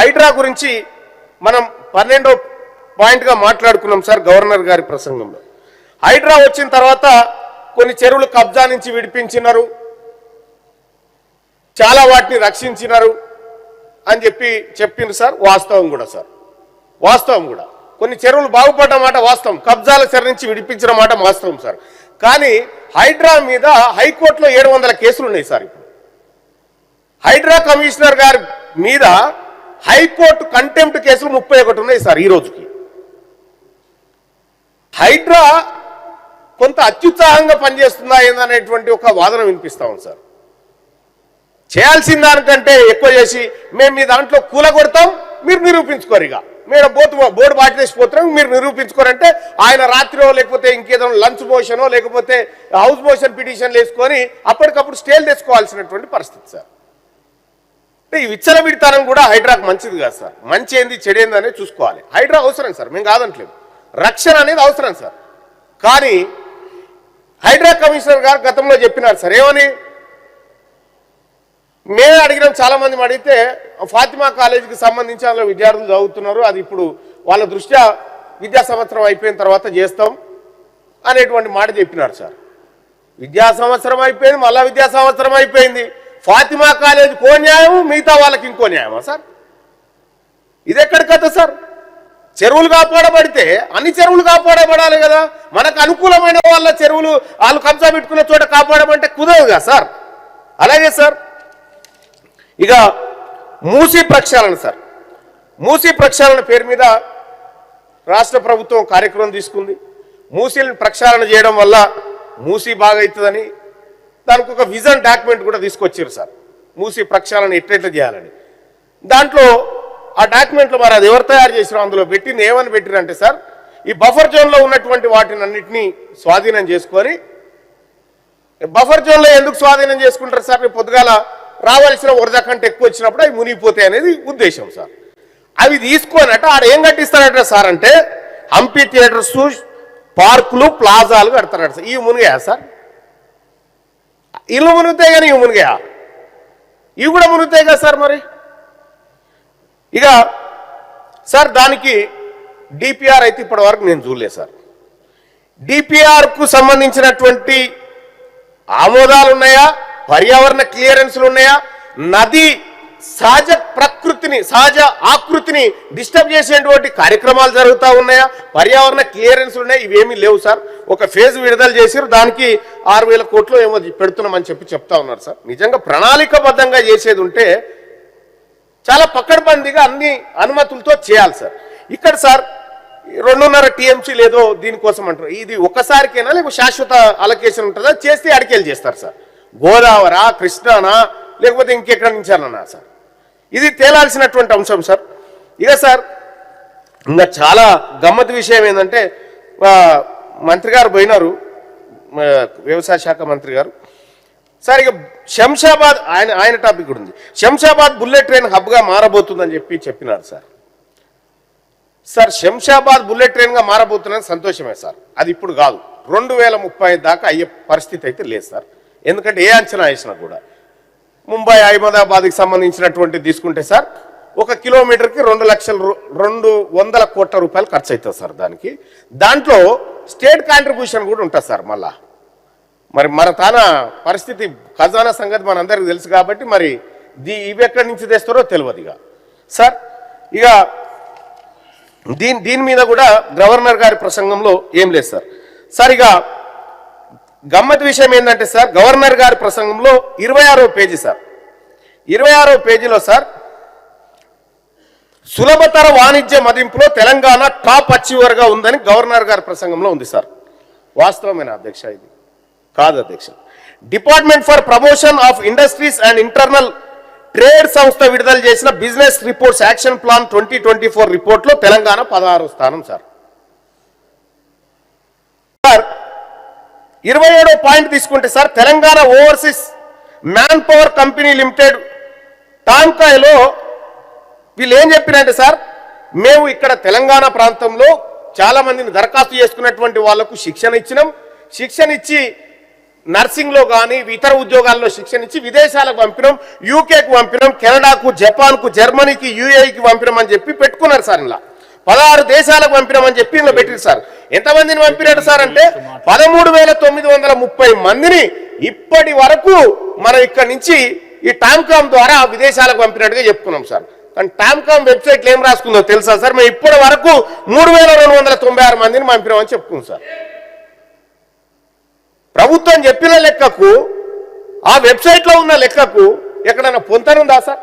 హైడ్రా గురించి మనం 12వ పాయింట్గా మాట్లాడుకున్నాం సార్ గవర్నర్ గారి ప్రసంగంలో. హైడ్రా వచ్చిన తర్వాత కొన్ని చెరువులు కబ్జా నుంచి విడిపించినారు, చాలా వాటిని రక్షించినారు అని చెప్పింది సార్. వాస్తవం కూడా సార్, వాస్తవం కూడా. కొన్ని చెరువులు బాగుపడ్డ మాట వాస్తవం, కబ్జాల చెర నుంచి విడిపించిన మాట వాస్తవం సార్. కానీ హైడ్రా మీద హైకోర్టులో 700 కేసులు ఉన్నాయి సార్. ఇప్పుడు హైడ్రా కమిషనర్ గారి మీద హైకోర్టు కంటెంప్ట్ కేసులు 31 ఉన్నాయి సార్ ఈ రోజుకి. హైడ్రా కొంత అత్యుత్సాహంగా పనిచేస్తుందా ఏందనేటువంటి ఒక వాదన వినిపిస్తా ఉంది సార్. చేయాల్సిన దానికంటే ఎక్కువ చేసి మేము మీ దాంట్లో కూలగొడతాం, మీరు నిరూపించుకోరు, ఇక మీరు బోర్డు బాటేసిపోతున్నాం, మీరు నిరూపించుకోరంటే ఆయన రాత్రిలో లేకపోతే ఇంకేదో లంచ్ మోషనో లేకపోతే హౌస్ మోషన్ పిటిషన్లు వేసుకొని అప్పటికప్పుడు స్టేలు తెచ్చుకోవాల్సినటువంటి పరిస్థితి సార్. ఈ విచ్చలవిడితనం కూడా హైడ్రాకు మంచిది కాదు సార్. మంచి ఏంది చెడేంది అనేది చూసుకోవాలి. హైడ్రా అవసరం సార్, మేము కాదంటలేము, రక్షణ అనేది అవసరం సార్. కానీ హైడ్రా కమిషనర్ గారు గతంలో చెప్పినారు సార్, ఏమని మేమే అడిగినాం, చాలా మంది అడిగితే ఫాతిమా కాలేజీకి సంబంధించి అందులో విద్యార్థులు చదువుతున్నారు, అది ఇప్పుడు వాళ్ళ దృష్ట్యా విద్యా సంవత్సరం అయిపోయిన తర్వాత చేస్తాం అనేటువంటి మాట చెప్పినారు సార్. విద్యా సంవత్సరం అయిపోయింది, మళ్ళా విద్యా సంవత్సరం అయిపోయింది, ఫాతిమా కాలేజీకి ఓ న్యాయం, మిగతా వాళ్ళకి ఇంకో న్యాయమా సార్? ఇది ఎక్కడి కథ సార్? చెరువులు కాపాడబడితే అన్ని చెరువులు కాపాడబడాలి కదా. మనకు అనుకూలమైన వాళ్ళ చెరువులు వాళ్ళు కబ్జా పెట్టుకున్న చోట కాపాడమంటే కుదరదు కదా సార్. అలాగే సార్, ఇక మూసీ ప్రక్షాళన సార్. మూసీ ప్రక్షాళన పేరు మీద రాష్ట్ర ప్రభుత్వం కార్యక్రమం తీసుకుంది. మూసీని ప్రక్షాళన చేయడం వల్ల మూసీ బాగా అవుతుందని దానికి ఒక విజన్ డాక్యుమెంట్ కూడా తీసుకొచ్చారు సార్. మూసీ ప్రక్షాళన ఎట్లెట్లా చేయాలని దాంట్లో ఆ డాక్యుమెంట్లో మరి అది ఎవరు తయారు చేసినా అందులో పెట్టింది ఏమని పెట్టిరంటే సార్, ఈ బఫర్ జోన్లో ఉన్నటువంటి వాటిని అన్నింటినీ స్వాధీనం చేసుకొని, బఫర్ జోన్లో ఎందుకు స్వాధీనం చేసుకుంటారు సార్? పొద్దుగాల రావాల్సిన వరద కంటే ఎక్కువ వచ్చినప్పుడు అవి మునిగిపోతాయి అనేది ఉద్దేశం సార్. అవి తీసుకోనట ఆడ ఏం కట్టిస్తారట సార్ అంటే హంపి థియేటర్స్, పార్కులు, ప్లాజాలు కడతారట సార్. ఇవి మునిగాయా సార్? ఇల్లు మునుగుతాయి కానీ ఇవి మునిగాయా? ఇవి కూడా మునుగుతాయి కదా సార్. మరి ఇక సార్ దానికి డిపిఆర్ అయితే ఇప్పటి వరకు నేను చూడలేదు సార్. డిపిఆర్కు సంబంధించినటువంటి ఆమోదాలు ఉన్నాయా, పర్యావరణ క్లియరెన్స్లు ఉన్నాయా, నది సహజ ప్రకృతిని సహజ ఆకృతిని డిస్టర్బ్ చేసేటువంటి కార్యక్రమాలు జరుగుతూ ఉన్నాయా, పర్యావరణ క్లియరెన్స్లు ఉన్నాయి, ఇవేమీ లేవు సార్. ఒక ఫేజ్ విడుదల చేసి దానికి 6,000 కోట్లు ఏమో పెడుతున్నామని చెప్తా ఉన్నారు సార్. నిజంగా ప్రణాళికబద్ధంగా చేసేది ఉంటే చాలా పకడ్బందీగా అన్ని అనుమతులతో చేయాలి సార్. ఇక్కడ సార్ 2.5 TMC లేదో దీనికోసం అంటారు. ఇది ఒక్కసారికైనా లేకపోతే శాశ్వత అలొకేషన్ ఉంటుందా? చేస్తే అడికేలు చేస్తారు సార్. గోదావరా, కృష్ణానా, లేకపోతే ఇంకెక్కడి నుంచానన్నా సార్? ఇది తేలాల్సినటువంటి అంశం సార్. ఇక సార్ ఇంకా చాలా గమ్మత్ విషయం ఏంటంటే మంత్రి గారు పోయినారు, వ్యవసాయ శాఖ మంత్రి గారు సార్. ఇక శంషాబాద్ ఆయన టాపిక్ కూడా ఉంది. శంషాబాద్ బుల్లెట్ ట్రైన్ హబ్గా మారబోతుందని చెప్పినారు సార్. సార్ శంషాబాద్ బుల్లెట్ ట్రైన్గా మారబోతున్నది సంతోషమే సార్. అది ఇప్పుడు కాదు, 2030 దాకా అయ్యే పరిస్థితి అయితే లేదు సార్. ఎందుకంటే ఏ అంచనా వేసినా కూడా ముంబై అహ్మదాబాద్కి సంబంధించినటువంటి తీసుకుంటే సార్ 1 కిలోమీటర్కి 200 కోట్ల రూపాయలు ఖర్చు అవుతుంది సార్. దాంట్లో స్టేట్ కాంట్రిబ్యూషన్ కూడా ఉంటుంది సార్. మరి మన తాన పరిస్థితి ఖజానా సంగతి మనందరికీ తెలుసు కాబట్టి మరి ఇవి ఎక్కడి నుంచి తెస్తారో తెలియదు ఇక సార్. ఇక దీని మీద కూడా గవర్నర్ గారి ప్రసంగంలో ఏం లేదు సార్. సార్ ఇక గమ్మత్ విషయం ఏంటంటే సార్, గవర్నర్ గారి ప్రసంగంలో 26వ పేజీ సార్, 26వ పేజీలో సార్ సులభతర వాణిజ్య మదింపులో తెలంగాణ టాప్ అచీవర్గా ఉందని గవర్నర్ గారి ప్రసంగంలో ఉంది సార్. వాస్తవమైన అధ్యక్ష? ఇది కాదు అధ్యక్ష. Department for promotion of industries and internal trade సంస్థ విడుదల చేసిన బిజినెస్ రిపోర్ట్స్ యాక్షన్ ప్లాన్ 2024 రిపోర్ట్లో తెలంగాణ 16వ స్థానం సార్. 27వ పాయింట్ తీసుకుంటే sir, Telangana overseas man power company limited టాంకాయలో వీళ్ళు ఏం చెప్పినంటే సార్, మేము ఇక్కడ తెలంగాణ ప్రాంతంలో చాలా మందిని దరఖాస్తు చేసుకున్నటువంటి వాళ్లకు శిక్షణ ఇచ్చినాం, శిక్షణ ఇచ్చి నర్సింగ్లో కానీ ఇతర ఉద్యోగాల్లో శిక్షణ ఇచ్చి విదేశాలకు పంపినాం, యూకేకి పంపినాం, కెనడాకు, జపాన్కు, జర్మనీకి, యూఏఈకి పంపినాం అని చెప్పి పెట్టుకున్నారు సార్. ఇలా 16 దేశాలకు పంపినామని చెప్పి ఇలా పెట్టింది సార్. ఎంతమందిని పంపినాడు సార్ అంటే 13,930 మందిని ఇప్పటి వరకు మనం ఇక్కడ నుంచి ఈ టామ్కామ్ ద్వారా విదేశాలకు పంపినట్టుగా చెప్పుకున్నాం సార్. కానీ టామ్కామ్ వెబ్సైట్లో ఏం రాసుకుందో తెలుసా సార్? మేము ఇప్పటి వరకు 3,296 మందిని పంపినామని చెప్పుకున్నాం సార్. ప్రభుత్వం చెప్పిన లెక్కకు, ఆ వెబ్సైట్లో ఉన్న లెక్కకు ఎక్కడైనా పొంతనుందా సార్?